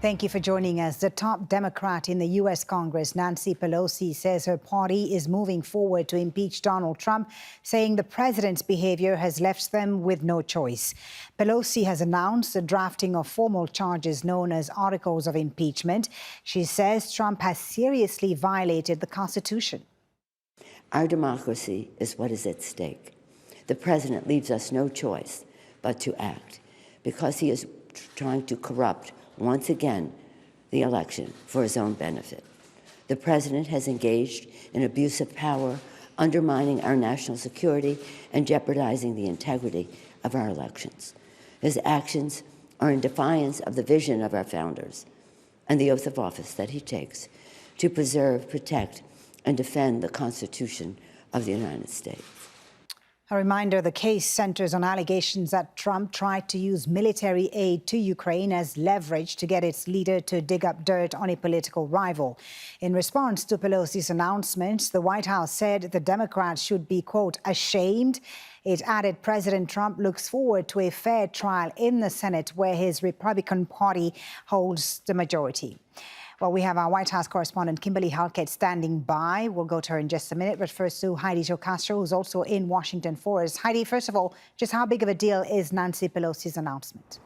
Thank you for joining us. The top Democrat in the U.S. Congress, Nancy Pelosi, says her party is moving forward to impeach Donald Trump, saying the president's behavior has left them with no choice. Pelosi has announced the drafting of formal charges known as articles of impeachment. She says Trump has seriously violated the Constitution. Our democracy is what is at stake. The president leaves us no choice but to act because he is trying to corrupt once again the election for his own benefit. The president has engaged in abuse of power, undermining our national security and jeopardizing the integrity of our elections. His actions are in defiance of the vision of our founders and the oath of office that he takes to preserve, protect, and defend the Constitution of the United States. A reminder, the case centers on allegations that Trump tried to use military aid to Ukraine as leverage to get its leader to dig up dirt on a political rival. In response to Pelosi's announcements, the White House said the Democrats should be, quote, ashamed. It added President Trump looks forward to a fair trial in the Senate, where his Republican Party holds the majority. Well, we have our White House correspondent, Kimberly Halkett, standing by. We'll go to her in just a minute. But first to Heidi Jocastro, who's also in Washington for us. Heidi, first of all, just how big of a deal is Nancy Pelosi's announcement?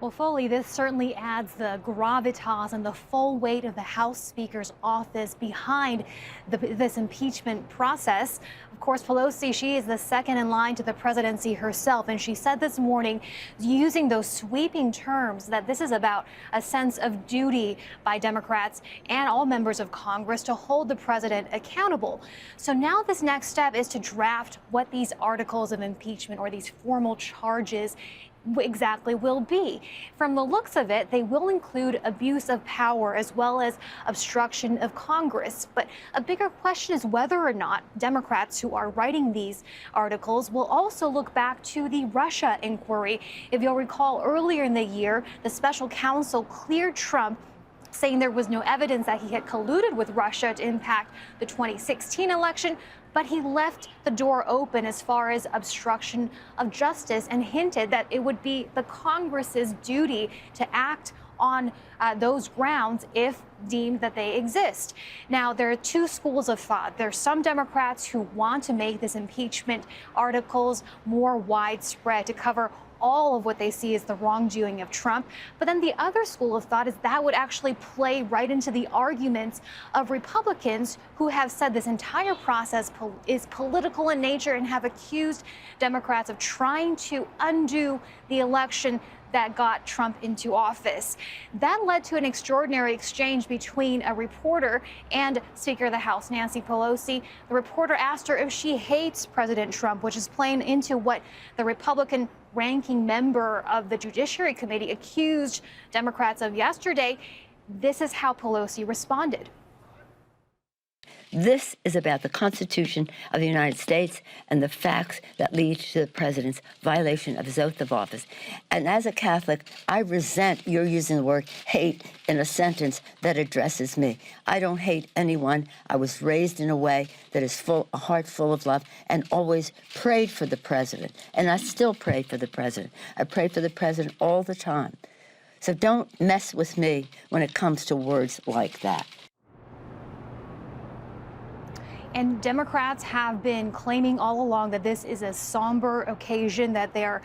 Well, Foley, this certainly adds the gravitas and the full weight of the House Speaker's office behind this impeachment process. Of course, Pelosi, she is the second in line to the presidency herself, and she said this morning, using those sweeping terms, that this is about a sense of duty by Democrats and all members of Congress to hold the president accountable. So now this next step is to draft what these articles of impeachment or these formal charges exactly will be. From the looks of it, they will include abuse of power as well as obstruction of Congress. But a bigger question is whether or not Democrats who are writing these articles will also look back to the Russia inquiry. If you'll recall, earlier in the year, the special counsel cleared Trump, saying there was no evidence that he had colluded with Russia to impact the 2016 election, but he left the door open as far as obstruction of justice and hinted that it would be the Congress's duty to act on those grounds if deemed that they exist. Now, there are two schools of thought. There are some Democrats who want to make this impeachment articles more widespread to cover all of what they see as the wrongdoing of Trump. But then the other school of thought is that would actually play right into the arguments of Republicans who have said this entire process is political in nature and have accused Democrats of trying to undo the election that got Trump into office. That led to an extraordinary exchange between a reporter and Speaker of the House, Nancy Pelosi. The reporter asked her if she hates President Trump, which is playing into what the Republican ranking member of the Judiciary Committee accused Democrats of yesterday. This is how Pelosi responded. This is about the Constitution of the United States and the facts that lead to the president's violation of his oath of office. And as a Catholic, I resent your using the word hate in a sentence that addresses me. I don't hate anyone. I was raised in a way that is a heart full of love, and always prayed for the president. And I still pray for the president. I pray for the president all the time. So don't mess with me when it comes to words like that. And Democrats have been claiming all along that this is a somber occasion, that they're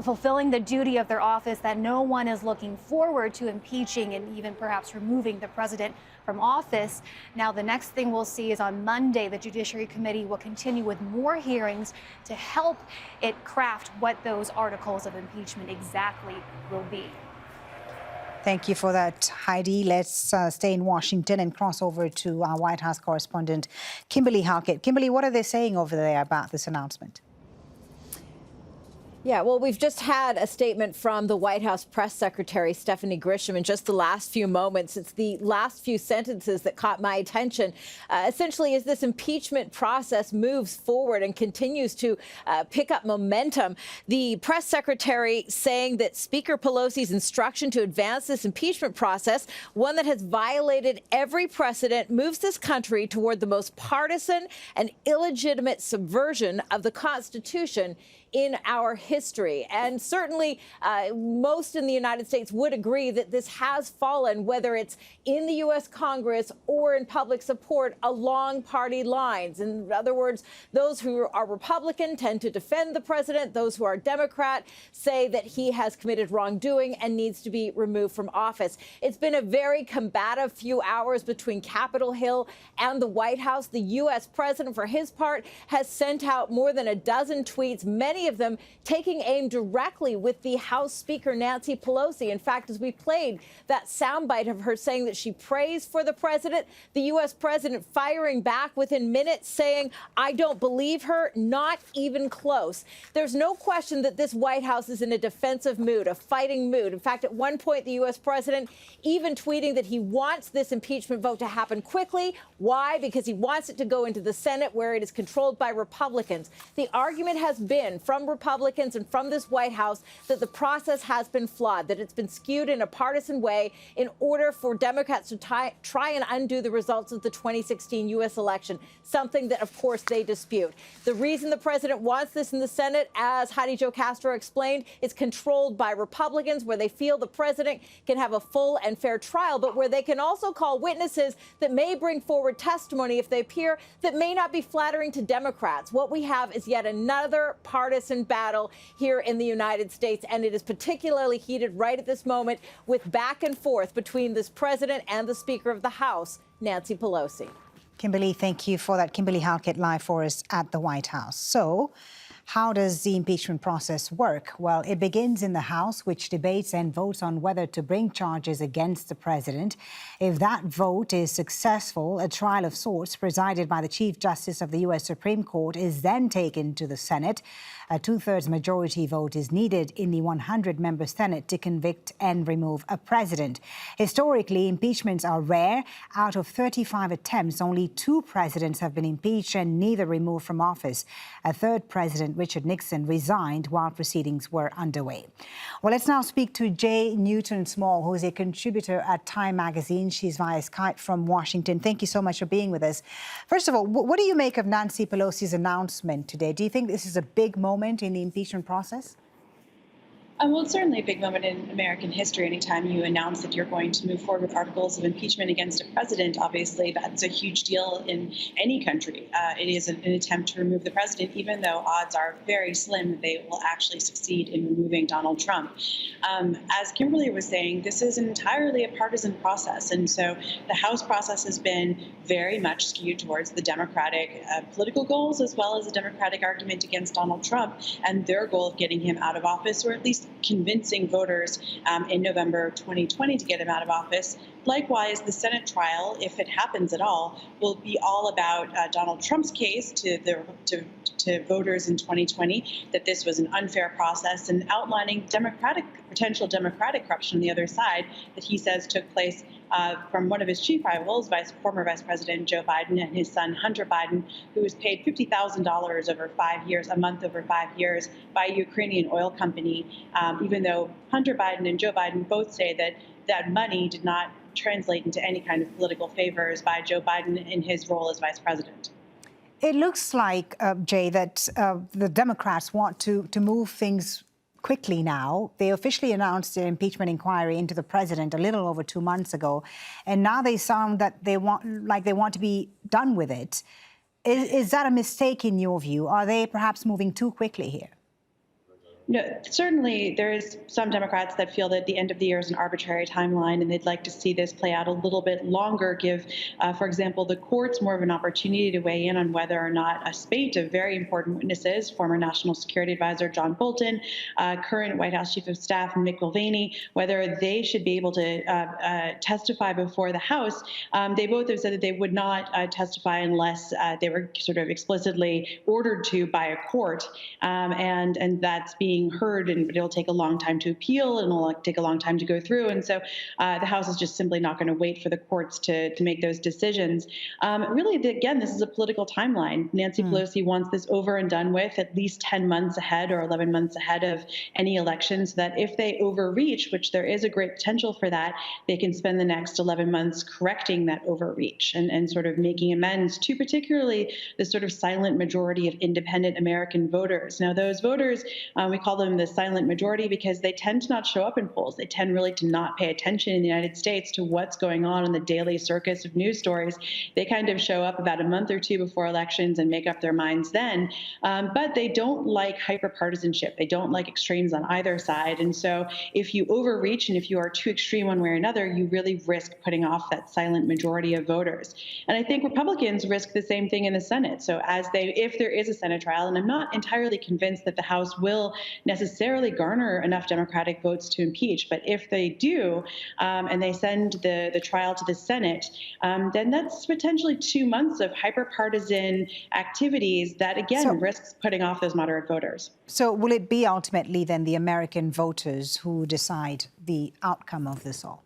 fulfilling the duty of their office, that no one is looking forward to impeaching and even perhaps removing the president from office. Now, the next thing we'll see is on Monday, the Judiciary Committee will continue with more hearings to help it craft what those articles of impeachment exactly will be. Thank you for that, Heidi. Let's stay in Washington and cross over to our White House correspondent, Kimberly Halkett. Kimberly, what are they saying over there about this announcement? Yeah, well, we've just had a statement from the White House press secretary, Stephanie Grisham, in just the last few moments. It's the last few sentences that caught my attention. Essentially, as this impeachment process moves forward and continues to pick up momentum, the press secretary saying that Speaker Pelosi's instruction to advance this impeachment process, one that has violated every precedent, moves this country toward the most partisan and illegitimate subversion of the Constitution in our history. And certainly most in the United States would agree that this has fallen, whether it's in the U.S. Congress or in public support, along party lines. In other words, those who are Republican tend to defend the president. Those who are Democrat say that he has committed wrongdoing and needs to be removed from office. It's been a very combative few hours between Capitol Hill and the White House. The U.S. president, for his part, has sent out more than a dozen tweets, many of them taking aim directly with the House Speaker, Nancy Pelosi. In fact, as we played that soundbite of her saying that she prays for the president, the U.S. president firing back within minutes saying, "I don't believe her, not even close." There's no question that this White House is in a defensive mood, a fighting mood. In fact, at one point, the U.S. president even tweeting that he wants this impeachment vote to happen quickly. Why? Because he wants it to go into the Senate, where it is controlled by Republicans. The argument has been from Republicans and from this White House that the process has been flawed, that it's been skewed in a partisan way in order for Democrats to try and undo the results of the 2016 U.S. election, something that, of course, they dispute. The reason the president wants this in the Senate, as Heidi Jo Castro explained, is controlled by Republicans, where they feel the president can have a full and fair trial, but where they can also call witnesses that may bring forward testimony if they appear that may not be flattering to Democrats. What we have is yet another partisan battle here in the United States, and it is particularly heated right at this moment with back and forth between this president and the Speaker of the House, Nancy Pelosi. Kimberly, thank you for that. Kimberly Halkett live for us at the White House. So, how does the impeachment process work? Well, it begins in the House, which debates and votes on whether to bring charges against the president. If that vote is successful, a trial of sorts presided by the Chief Justice of the U.S. Supreme Court is then taken to the Senate. A two-thirds majority vote is needed in the 100-member Senate to convict and remove a president. Historically, impeachments are rare. Out of 35 attempts, only 2 presidents have been impeached and neither removed from office. A third president, Richard Nixon, resigned while proceedings were underway. Well, let's now speak to Jay Newton-Small, who is a contributor at Time magazine. She's via Skype from Washington. Thank you so much for being with us. First of all, what do you make of Nancy Pelosi's announcement today? Do you think this is a big moment in the impeachment process? Well, it's certainly a big moment in American history. Anytime you announce that you're going to move forward with articles of impeachment against a president, obviously that's a huge deal in any country. It is an attempt to remove the president, even though odds are very slim that they will actually succeed in removing Donald Trump. As Kimberly was saying, this is entirely a partisan process. And so the House process has been very much skewed towards the Democratic political goals, as well as a Democratic argument against Donald Trump and their goal of getting him out of office, or at least convincing voters in November 2020 to get him out of office. Likewise, the Senate trial, if it happens at all, will be all about Donald Trump's case to voters in 2020 that this was an unfair process, and outlining potential Democratic corruption on the other side that he says took place from one of his chief rivals, former Vice President Joe Biden, and his son Hunter Biden, who was paid $50,000 over 5 years, a month over 5 years, by a Ukrainian oil company, even though Hunter Biden and Joe Biden both say that that money did not translate into any kind of political favors by Joe Biden in his role as vice president. It looks like, Jay, that the Democrats want to move things quickly now. They officially announced their impeachment inquiry into the president a little over 2 months ago, and now they sound that they want to be done with it. Is that a mistake in your view? Are they perhaps moving too quickly here? No, certainly there is some Democrats that feel that the end of the year is an arbitrary timeline, and they'd like to see this play out a little bit longer, give, for example, the courts more of an opportunity to weigh in on whether or not a spate of very important witnesses, former National Security Advisor John Bolton, current White House Chief of Staff Mick Mulvaney, whether they should be able to testify before the House. They both have said that they would not testify unless they were sort of explicitly ordered to by a court, and that's being being heard, and it'll take a long time to appeal and it'll take a long time to go through. And so the House is just simply not going to wait for the courts to make those decisions. Really, again, this is a political timeline. Nancy Pelosi wants this over and done with at least 10 months ahead or 11 months ahead of any election, so that if they overreach, which there is a great potential for that, they can spend the next 11 months correcting that overreach and sort of making amends to particularly the sort of silent majority of independent American voters. Now, those voters, we call them the silent majority because they tend to not show up in polls. They tend really to not pay attention in the United States to what's going on in the daily circus of news stories. They kind of show up about a month or two before elections and make up their minds then. But they don't like hyperpartisanship. They don't like extremes on either side. And so if you overreach and if you are too extreme one way or another, you really risk putting off that silent majority of voters. And I think Republicans risk the same thing in the Senate. So if there is a Senate trial, and I'm not entirely convinced that the House will necessarily garner enough Democratic votes to impeach, but if they do, and they send the trial to the Senate, then that's potentially 2 months of hyperpartisan activities that, again, risks putting off those moderate voters. So will it be ultimately then the American voters who decide the outcome of this all?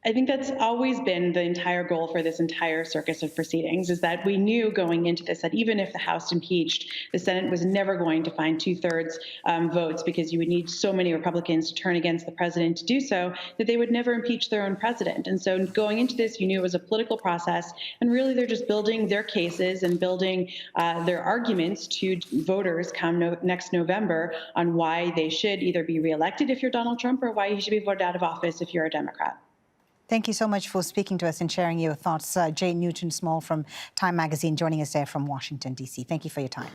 I think that's always been the entire goal for this entire circus of proceedings, is that we knew going into this that even if the House impeached, the Senate was never going to find 2/3 votes, because you would need so many Republicans to turn against the president to do so, that they would never impeach their own president. And so going into this, you knew it was a political process, and really they're just building their cases and building their arguments to voters come next November on why they should either be reelected if you're Donald Trump, or why he should be voted out of office if you're a Democrat. Thank you so much for speaking to us and sharing your thoughts. Jane Newton-Small from Time Magazine joining us there from Washington, D.C. Thank you for your time.